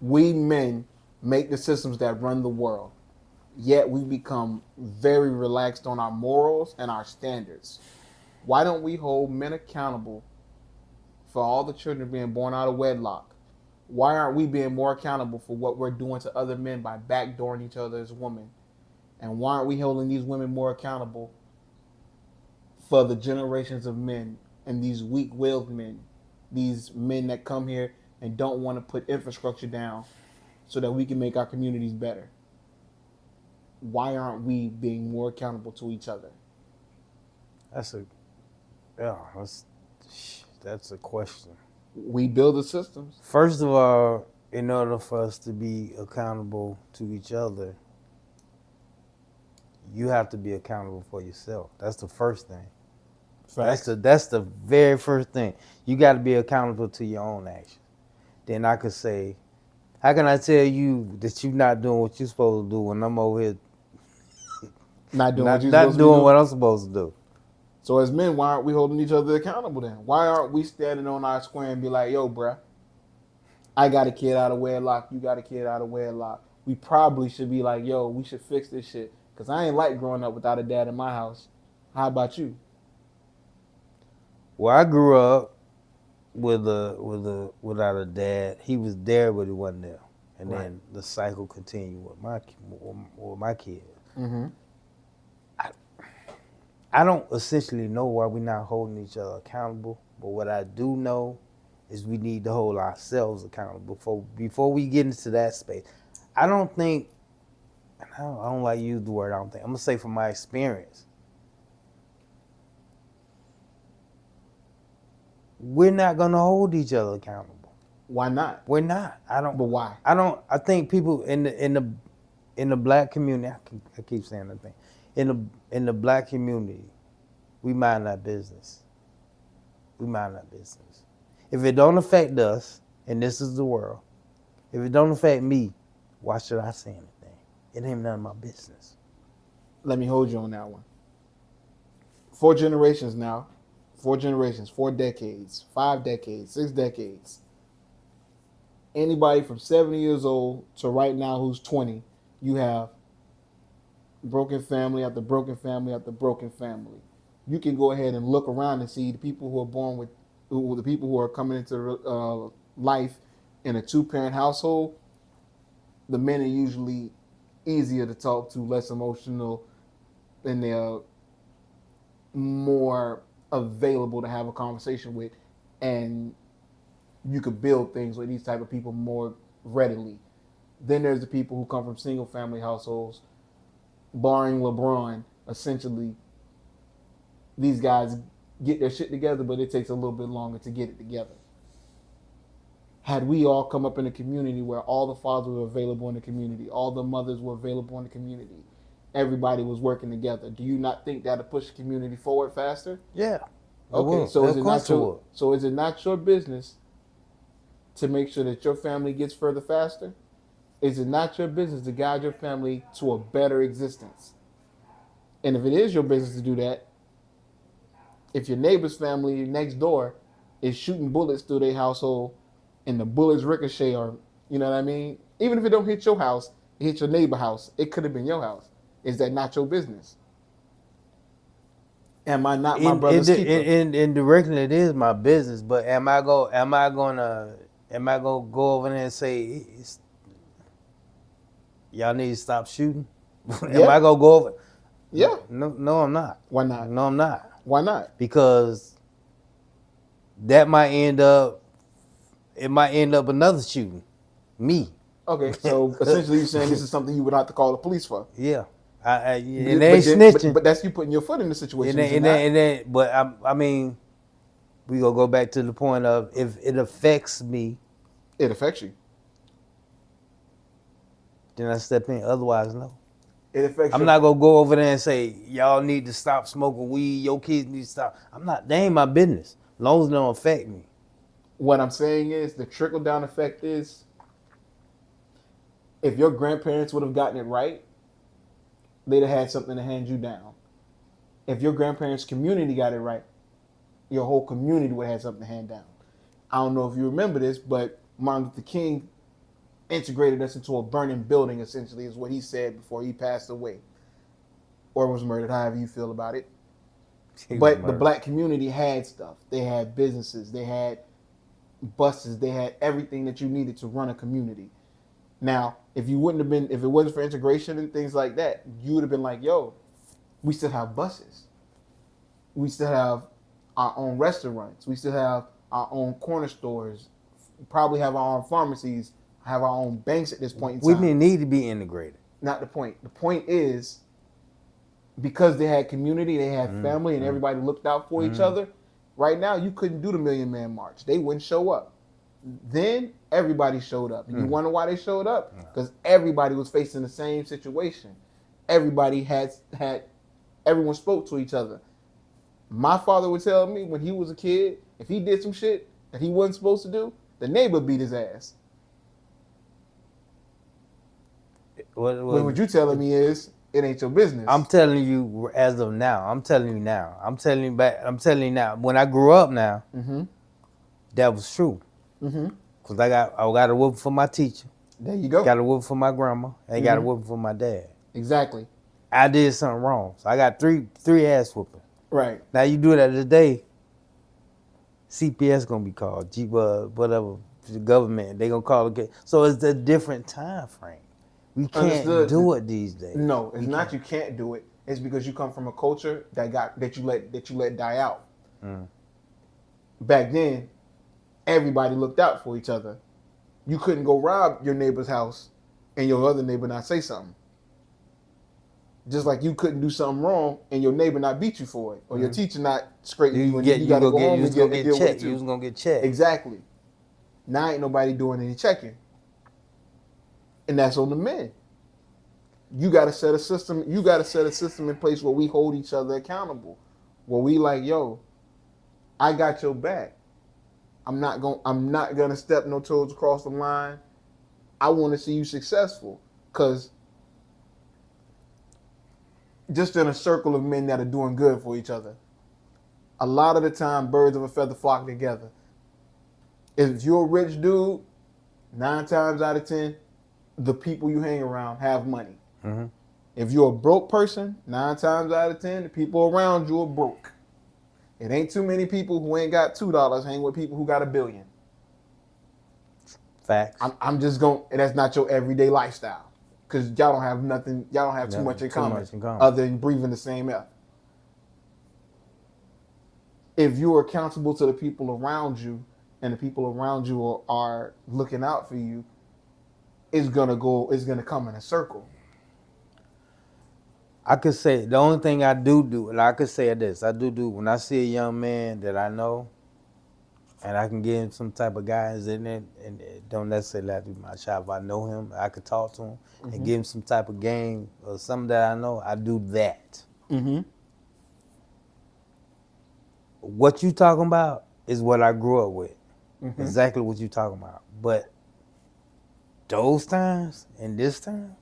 We men make the systems that run the world. Yet we become very relaxed on our morals and our standards. Why don't we hold men accountable for all the children being born out of wedlock? Why aren't we being more accountable for what we're doing to other men by backdooring each other as women? And why aren't we holding these women more accountable for the generations of men and these weak-willed men, these men that come here and don't want to put infrastructure down so that we can make our communities better? Why aren't we being more accountable to each other? That's a yeah. That's a question. We build the systems. First of all, in order for us to be accountable to each other, you have to be accountable for yourself. That's the first thing. That's the very first thing. You got to be accountable to your own actions. Then I could say, how can I tell you that you're not doing what you're supposed to do when I'm over here Not doing what you're not supposed to be doing doing. what I'm supposed to do? So as men, why aren't we holding each other accountable then? Why aren't we standing on our square and be like, yo, bruh, I got a kid out of wedlock, you got a kid out of wedlock. We probably should be like, yo, we should fix this shit. Because I ain't like growing up without a dad in my house. How about you? Well, I grew up without a dad. He was there, but he wasn't there. And Right. then the cycle continued with my kids. Mm-hmm. I don't essentially know why we're not holding each other accountable, but what I do know is we need to hold ourselves accountable before we get into that space. I don't think, and I don't like to use the word I don't think, I'm going to say from my experience, we're not going to hold each other accountable. Why not? We're not. But why? I think people in the black community, I keep saying that thing. In the black community, we mind our business. We mind our business. If it don't affect us, and this is the world, if it don't affect me, why should I say anything? It ain't none of my business. Let me hold you on that one. 4 generations now. 4 generations, 4 decades, 5 decades, 6 decades. Anybody from 70 years old to right now who's 20, you have broken family after broken family after broken family. You can go ahead and look around and see the people who are born with, the people who are coming into life in a 2-parent household. The men are usually easier to talk to, less emotional, and they're more available to have a conversation with, and you could build things with these type of people more readily. Then there's the people who come from single family households, barring LeBron. Essentially, these guys get their shit together, but it takes a little bit longer to get it together. Had we all come up in a community where all the fathers were available in the community, all the mothers were available in the community, everybody was working together, do you not think that'll push the community forward faster? Yeah. Okay, so of course it will. is it not your business to make sure that your family gets further faster? Is it not your business to guide your family to a better existence? And if it is your business to do that, if your neighbor's family next door is shooting bullets through their household and the bullets ricochet, or you know what I mean, even if it don't hit your house, it hit your neighbor's house, it could have been your house. Is that not your business? Am I not my brother's keeper? Indirectly, it is my business. But am I gonna go over there and say y'all need to stop shooting? Yeah. Am I gonna go over? Yeah. No, I'm not. Why not? No, I'm not. Why not? Because that might end up. It might end up another shooting. Me. Okay, so essentially you're saying this is something you would have to call the police for. Yeah. And But, they ain't snitching. but that's you putting your foot in the situation. But I mean, we gonna go back to the point of if it affects me, it affects you. then I step in. Otherwise, no. It affects. I'm not gonna go over there and say y'all need to stop smoking weed. Your kids need to stop. I'm not. They ain't my business. As long as it don't affect me. What I'm saying is the trickle down effect is if your grandparents would have gotten it right, they'd have had something to hand you down. If your grandparents' community got it right, your whole community would have something to hand down. I don't know if you remember this, but Martin Luther King integrated us into a burning building, essentially, is what he said before he passed away or was murdered, however you feel about it. But the black community had stuff. They had businesses. They had buses. They had everything that you needed to run a community. Now, if you wouldn't have been, if it wasn't for integration and things like that, you would have been like, yo, we still have buses. We still have our own restaurants. We still have our own corner stores. Probably have our own pharmacies. Have our own banks at this point in time. We need to be integrated. Not the point. The point is, because they had community, they had family, and everybody looked out for each other. Right now, you couldn't do the Million Man March. They wouldn't show up. Then everybody showed up. And you wonder why they showed up? Because everybody was facing the same situation. Everybody had everyone spoke to each other. My father would tell me when he was a kid, if he did some shit that he wasn't supposed to do, the neighbor beat his ass. What you telling me is it ain't your business. I'm telling you as of now. I'm telling you now. I'm telling you back. I'm telling you now. When I grew up now, that was true. Cause I got a whooping for my teacher. There you go. Got a whooping for my grandma. And got a whooping for my dad. Exactly. I did something wrong, so I got three ass whooping. Right. Now you do that today, CPS gonna be called. Whatever, the government, they gonna call it. So it's a different time frame. We can't do it these days. No, it's not you can't do it. It's because you come from a culture that you let die out. Back then, everybody looked out for each other. You couldn't go rob your neighbor's house and your other neighbor not say something. Just like you couldn't do something wrong and your neighbor not beat you for it, or your teacher not scrape you, and you got to go home and get checked. You was gonna get checked. Exactly. Now ain't nobody doing any checking, and that's on the men. You got to set a system. You got to set a system in place where we hold each other accountable, where we like, yo, I got your back. I'm not gonna step no toes across the line. I want to see you successful, because just in a circle of men that are doing good for each other. A lot of the time, birds of a feather flock together. If you're a rich dude, 9 times out of 10, the people you hang around have money. If you're a broke person, 9 times out of 10, the people around you are broke. It ain't too many people who ain't got $2 hang with people who got $1 billion. Facts. I'm just going, that's not your everyday lifestyle. Because y'all don't have nothing, y'all don't have too much in common other than breathing the same air. If you're accountable to the people around you and the people around you are looking out for you, it's gonna come in a circle. I could say the only thing I do, and I could say this, I do when I see a young man that I know and I can give him some type of guidance in it, and it don't necessarily have to be my shop. If I know him, I could talk to him and give him some type of game or something that I know, I do that. What you talking about is what I grew up with. Exactly what you talking about. But those times and this time,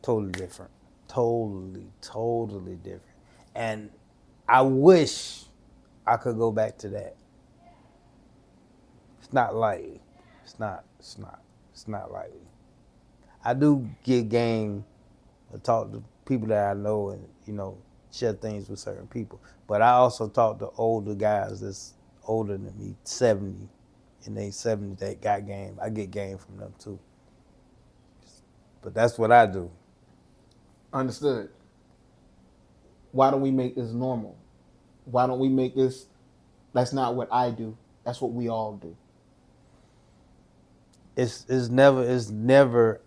totally different. Totally different. And I wish I could go back to that. It's not likely. It's not likely. I do get game, talk to people that I know, and share things with certain people. But I also talk to older guys that's older than me, 70, in their 70s that got game. I get game from them too. But that's what I do. Understood. Why don't we make this normal? Why don't we make this, that's not what I do, that's what we all do. It's never,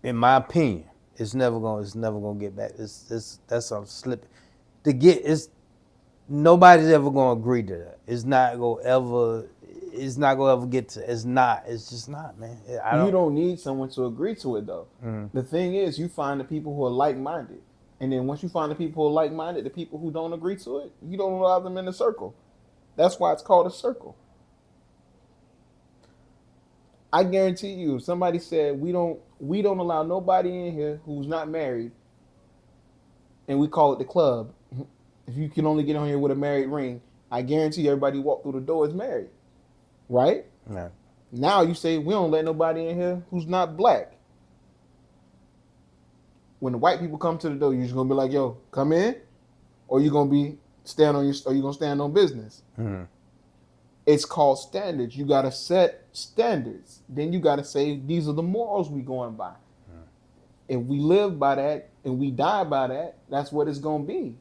in my opinion, it's never gonna get back. That's a slip. Nobody's ever gonna agree to that. It's not gonna ever get to. It's just not, man. You don't need someone to agree to it though. The thing is, you find the people who are like-minded, and then once you find the people who are like-minded, the people who don't agree to it, you don't allow them in the circle. That's why it's called a circle. I guarantee you, if somebody said we don't allow nobody in here who's not married, and we call it the club, if you can only get on here with a married ring, I guarantee everybody who walk through the door is married, right? Right. Now you say we don't let nobody in here who's not black. When the white people come to the door, you're just gonna be like, "Yo, come in," or you gonna be stand on your, or you gonna stand on business. Mm-hmm. It's called standards. You gotta set standards. Then you gotta say these are the morals we going by. If we live by that and we die by that, that's what it's gonna be.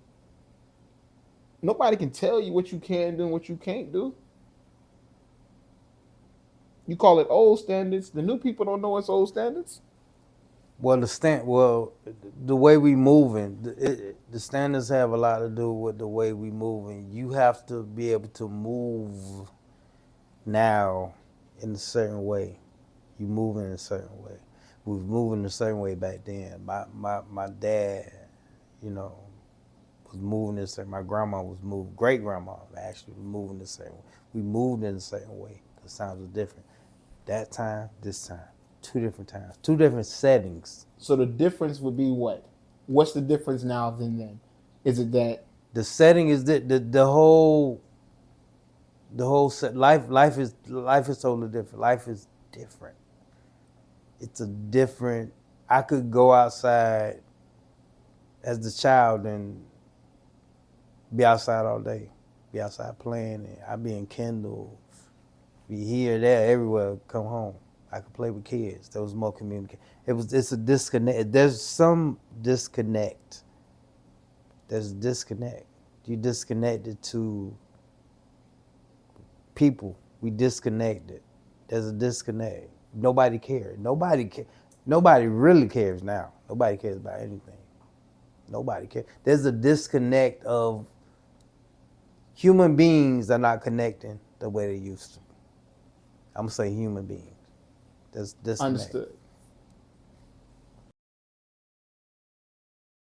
Nobody can tell you what you can do and what you can't do. You call it old standards. The new people don't know it's old standards. Well, the way we moving, the standards have a lot to do with the way we moving. You have to be able to move now in a certain way. You move in a certain way. We was moving a certain way back then. My dad, you know, was moving in a certain. My grandma was moving. Great grandma actually was moving the same way. We moved in a certain way. The sounds were different. That time, this time, 2 different times, 2 different settings. So the difference would be what? What's the difference now than then? Is it that The setting is the whole set. Life is totally different. Life is different. It's a different. I could go outside as the child and be outside all day, be outside playing. And I be in Kendall, be here, there, everywhere. Come home. I could play with kids. There was more communication. It's a disconnect. There's some disconnect. There's a disconnect. You disconnected to people. We disconnected. There's a disconnect. Nobody cares. Nobody really cares now. Nobody cares about anything. Nobody cares. There's a disconnect of human beings are not connecting the way they used to. I'm gonna say human beings. There's disconnect. understood?